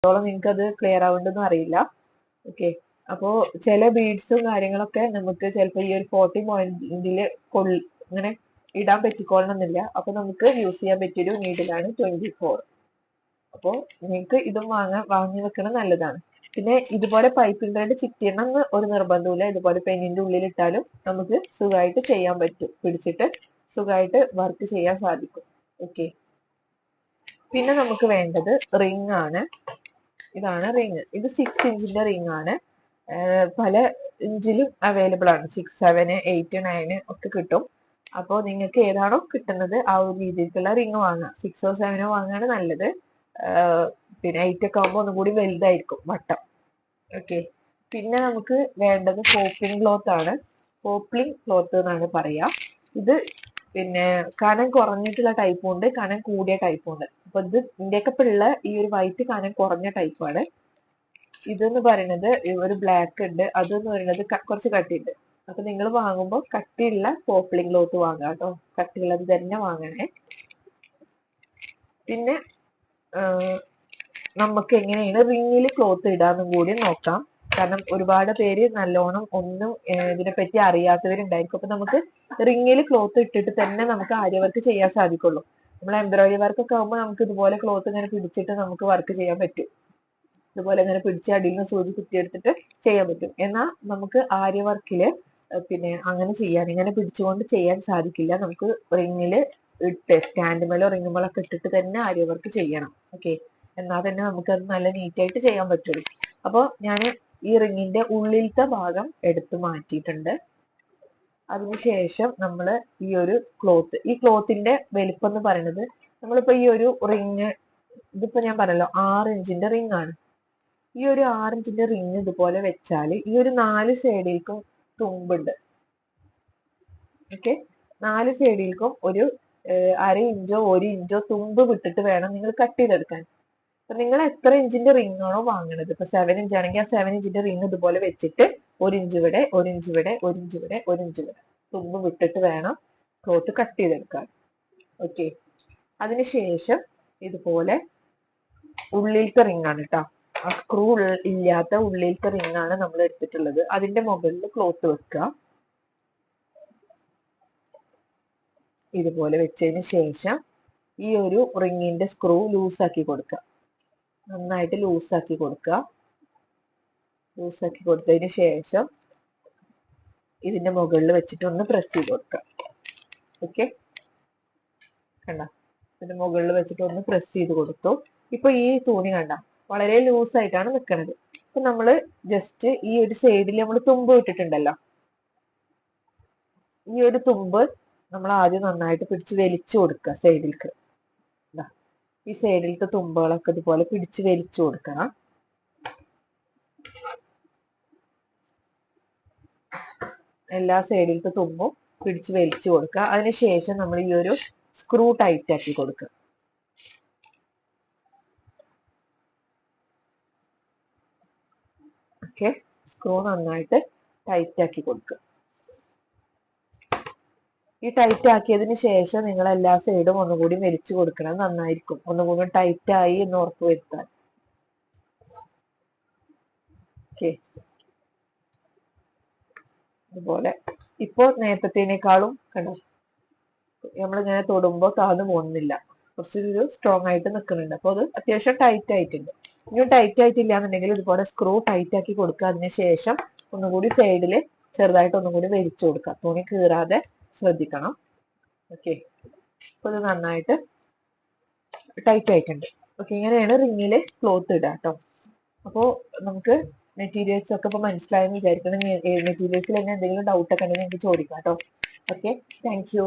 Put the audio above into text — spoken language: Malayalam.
എത്രത്തോളം നിങ്ങൾക്ക് അത് ക്ലിയർ ആവുന്നുണ്ടെന്നും അറിയില്ല. ഓക്കെ, അപ്പോ ചില ബീഡ്സും കാര്യങ്ങളൊക്കെ നമുക്ക് ചിലപ്പോൾ ഈ ഒരു 40 പോയിന്റില് ഇങ്ങനെ ഇടാൻ പറ്റിക്കോളണമെന്നില്ല. അപ്പൊ നമുക്ക് യൂസ് ചെയ്യാൻ പറ്റിയൊരു നീഡിലാണ് 24. അപ്പോൾ നിങ്ങൾക്ക് ഇതും വാങ്ങി വെക്കണം നല്ലതാണ്. പിന്നെ ഇതുപോലെ പൈപ്പിംഗ് ത്രെഡ് ചിറ്റിയണം എന്ന് ഒരു നിർബന്ധമില്ല. ഇതുപോലെ പെന്നിന്റെ ഉള്ളിൽ ഇട്ടാലും നമുക്ക് സുഖമായിട്ട് ചെയ്യാൻ പറ്റും. പിടിച്ചിട്ട് സുഖമായിട്ട് വർക്ക് ചെയ്യാൻ സാധിക്കും. ഓക്കെ, പിന്നെ നമുക്ക് വേണ്ടത് റിംഗ് ആണ്. ഇതാണ് റിംഗ്. ഇത് 6 ഇഞ്ചിന്റെ റിംഗ് ആണ്. പല ഇഞ്ചിലും അവൈലബിൾ ആണ്. 6, 7, 8, 9 ഒക്കെ കിട്ടും. അപ്പോൾ നിങ്ങൾക്ക് ഏതാണോ കിട്ടുന്നത് ആ ഒരു രീതിയിലുള്ള റിംഗ് വാങ്ങാം. 6ഓ 7ഓ വാങ്ങാണ് നല്ലത്. പിന്നെ 8 ഒക്കെ ആകുമ്പോൾ ഒന്നും കൂടി വലുതായിരിക്കും വട്ടം. ഓക്കെ, പിന്നെ നമുക്ക് വേണ്ടത് പോപ്ലിംഗ് ക്ലോത്ത് ആണ്. പോപ്ലിംഗ് ക്ലോത്ത് എന്നാണ് പറയാ. ഇത് പിന്നെ കനം കുറഞ്ഞിട്ടുള്ള ടൈപ്പും ഉണ്ട്, കനം കൂടിയ ടൈപ്പും ഉണ്ട്. അപ്പൊ ഇത് ഇന്ത്യക്ക് ഇപ്പൊ ഉള്ള ഈ ഒരു വൈറ്റ് കനം കുറഞ്ഞ ടൈപ്പാണ്. ഇതെന്ന് പറയുന്നത് ഒരു ബ്ലാക്ക് ഉണ്ട്, അതെന്ന് പറയുന്നത് കുറച്ച് കട്ടിയുണ്ട്. അപ്പൊ നിങ്ങൾ വാങ്ങുമ്പോൾ കട്ടിയുള്ള പോപ്ലിംഗ് ക്ലോത്ത് വാങ്ങാം കേട്ടോ. കട്ടിയുള്ളത് തന്നെ വാങ്ങണേ. പിന്നെ നമുക്ക് എങ്ങനെയാണ് റിങ്ങിൽ ക്ലോത്ത് ഇടാന്നും കൂടി നോക്കാം. കാരണം ഒരുപാട് പേര് നല്ലോണം ഒന്നും ഇതിനെപ്പറ്റി അറിയാത്തവരുണ്ടായിരിക്കും. അപ്പൊ നമുക്ക് റിങ്ങിൽ ക്ലോത്ത് ഇട്ടിട്ട് തന്നെ നമുക്ക് ആര്യ വർക്ക് ചെയ്യാൻ സാധിക്കുള്ളൂ. നമ്മൾ എംബ്രോയിഡറി വർക്ക് ഒക്കെ ആകുമ്പോൾ നമുക്ക് ഇതുപോലെ ക്ലോത്ത് ഇങ്ങനെ പിടിച്ചിട്ട് നമുക്ക് വർക്ക് ചെയ്യാൻ പറ്റും. ഇതുപോലെ ഇങ്ങനെ പിടിച്ച് അടിയിൽ നിന്ന് സൂചി കുത്തിയെടുത്തിട്ട് ചെയ്യാൻ പറ്റും. എന്നാൽ നമുക്ക് ആര്യ വർക്കില് പിന്നെ അങ്ങനെ ചെയ്യാൻ ഇങ്ങനെ പിടിച്ചുകൊണ്ട് ചെയ്യാൻ സാധിക്കില്ല. നമുക്ക് റിങ്ങില് ഇട്ട് സ്റ്റാൻഡുമേലോ റിങ്ങുമേലോ ഒക്കെ ഇട്ടിട്ട് തന്നെ ആര്യ വർക്ക് ചെയ്യണം. ഓക്കെ, എന്നാൽ തന്നെ നമുക്ക് അത് നല്ല നീറ്റായിട്ട് ചെയ്യാൻ പറ്റുള്ളൂ. അപ്പോൾ ഞാൻ ഈ റിങ്ങിന്റെ ഉള്ളിലത്തെ ഭാഗം എടുത്തു മാറ്റിയിട്ടുണ്ട്. അതിനുശേഷം നമ്മൾ ഈ ഒരു ക്ലോത്ത്, ഈ ക്ലോത്തിന്റെ വലിപ്പം എന്ന് പറയുന്നത് നമ്മളിപ്പോ ഈ ഒരു റിങ്, ഇതിപ്പോ ഞാൻ പറഞ്ഞല്ലോ 6 ഇഞ്ചിന്റെ റിങ് ആണ്. ഈ ഒരു 6 ഇഞ്ചിന്റെ റിങ് ഇതുപോലെ വെച്ചാൽ ഈ ഒരു 4 സൈഡിൽക്കും തുമ്പുണ്ട്. ഓക്കെ, 4 സൈഡിൽക്കും ഒരു 1/2 ഇഞ്ചോ 1 ഇഞ്ചോ തുമ്പ് വിട്ടിട്ട് വേണം നിങ്ങൾ കട്ട് ചെയ്തെടുക്കാൻ. അപ്പൊ നിങ്ങൾ എത്ര ഇഞ്ചിന്റെ റിംഗ് ആണോ വാങ്ങുന്നത്, ഇപ്പൊ 7 ഇഞ്ച് ആണെങ്കിൽ ആ 7 ഇഞ്ചിന്റെ റിംഗ് ഇതുപോലെ വെച്ചിട്ട് 1 ഇഞ്ച് ഇവിടെ 1 ഇഞ്ച് ഇവിടെ 1 ഇഞ്ച് ഇവിടെ 1 ഇഞ്ച് ഇവിടെ തുമ്പ് വിട്ടിട്ട് വേണം ക്ലോത്ത് കട്ട് ചെയ്തെടുക്കാൻ. ഓക്കെ, അതിനുശേഷം ഇതുപോലെ ഉള്ളിലത്തെ റിംഗ് ആണ് കേട്ടോ, ആ സ്ക്രൂ ഇല്ലാത്ത ഉള്ളിലത്തെ റിംഗ് ആണ് നമ്മൾ എടുത്തിട്ടുള്ളത്. അതിന്റെ മുകളിൽ ക്ലോത്ത് വെക്കുക. ഇതുപോലെ വെച്ചതിന് ശേഷം ഈ ഒരു റിങ്ങിന്റെ സ്ക്രൂ ലൂസാക്കി കൊടുക്കുക. നന്നായിട്ട് ലൂസാക്കി കൊടുക്കുക. ലൂസാക്കി കൊടുത്തതിന് ശേഷം ഇതിന്റെ മുകളിൽ വെച്ചിട്ട് ഒന്ന് പ്രസ് ചെയ്ത് കൊടുക്കുക. ഓക്കെ, കണ്ട, ഇതിന്റെ മുകളിൽ വെച്ചിട്ട് ഒന്ന് പ്രസ് ചെയ്ത് കൊടുത്തു. ഇപ്പൊ ഈ തുണി കണ്ട വളരെ ലൂസായിട്ടാണ് നിൽക്കുന്നത്. അപ്പൊ നമ്മള് ജസ്റ്റ് ഈ ഒരു സൈഡിൽ നമ്മൾ തുമ്പ് ഇട്ടിട്ടുണ്ടല്ലോ, ഈ ഒരു തുമ്പ് നമ്മൾ ആദ്യം നന്നായിട്ട് പിടിച്ച് വലിച്ചു കൊടുക്കുക സൈഡിലേക്ക്. ഈ സൈഡിലത്തെ തുമ്പുകളൊക്കെ ഇതുപോലെ പിടിച്ച് വലിച്ചു കൊടുക്കണം. എല്ലാ സൈഡിലത്തെ തുമ്പും പിടിച്ച് വലിച്ചു കൊടുക്കുക. അതിനുശേഷം നമ്മൾ ഈ ഒരു സ്ക്രൂ ടൈറ്റ് ആക്കി കൊടുക്കുക. ഓക്കെ, സ്ക്രൂ നന്നായിട്ട് ടൈറ്റ് ആക്കി കൊടുക്കുക. ഈ ടൈറ്റ് ആക്കിയതിന് ശേഷം നിങ്ങൾ എല്ലാ സൈഡും ഒന്നുകൂടി വലിച്ചു കൊടുക്കണം, നന്നായിരിക്കും. ഒന്നുകൂടി ടൈറ്റ് ആയി എന്ന് ഉറപ്പ് വരുത്താൻ. ഓക്കെ, ഇതുപോലെ ഇപ്പൊ നേരത്തേനേക്കാളും കണ്ടോ, നമ്മളിങ്ങനെ തൊടുമ്പോ താഴ്ന്നു പോകുന്നില്ല, കുറച്ചൊരു സ്ട്രോങ് ആയിട്ട് നിൽക്കുന്നുണ്ട്. അപ്പൊ അത് അത്യാവശ്യം ടൈറ്റ് ആയിട്ടുണ്ട്. ഇനി ടൈറ്റ് ആയിട്ടില്ല എന്നുണ്ടെങ്കിൽ ഇതുപോലെ സ്ക്രൂ ടൈറ്റ് ആക്കി കൊടുക്കുക. അതിനുശേഷം ഒന്നുകൂടി സൈഡിൽ ചെറുതായിട്ട് ഒന്നുകൂടി വലിച്ചു കൊടുക്കുക. തുണി കീറാതെ ശ്രദ്ധിക്കണം. ഓക്കെ, അപ്പൊ ഇത് നന്നായിട്ട് ടൈറ്റ് ആയിട്ടുണ്ട്. ഓക്കെ, ഇങ്ങനെയാണ് റിങ്ങില് ക്ലോത്ത് ഇടുക കേട്ടോ. അപ്പോ നമുക്ക് മെറ്റീരിയൽസ് ഒക്കെ ഇപ്പൊ മനസ്സിലായെന്ന് വിചാരിക്കണം. മെറ്റീരിയൽസിൽ തന്നെ എന്തെങ്കിലും ഡൗട്ട് ഒക്കെ ഉണ്ടെങ്കിൽ നിങ്ങൾക്ക് ചോദിക്കാം കേട്ടോ. Okay, thank you.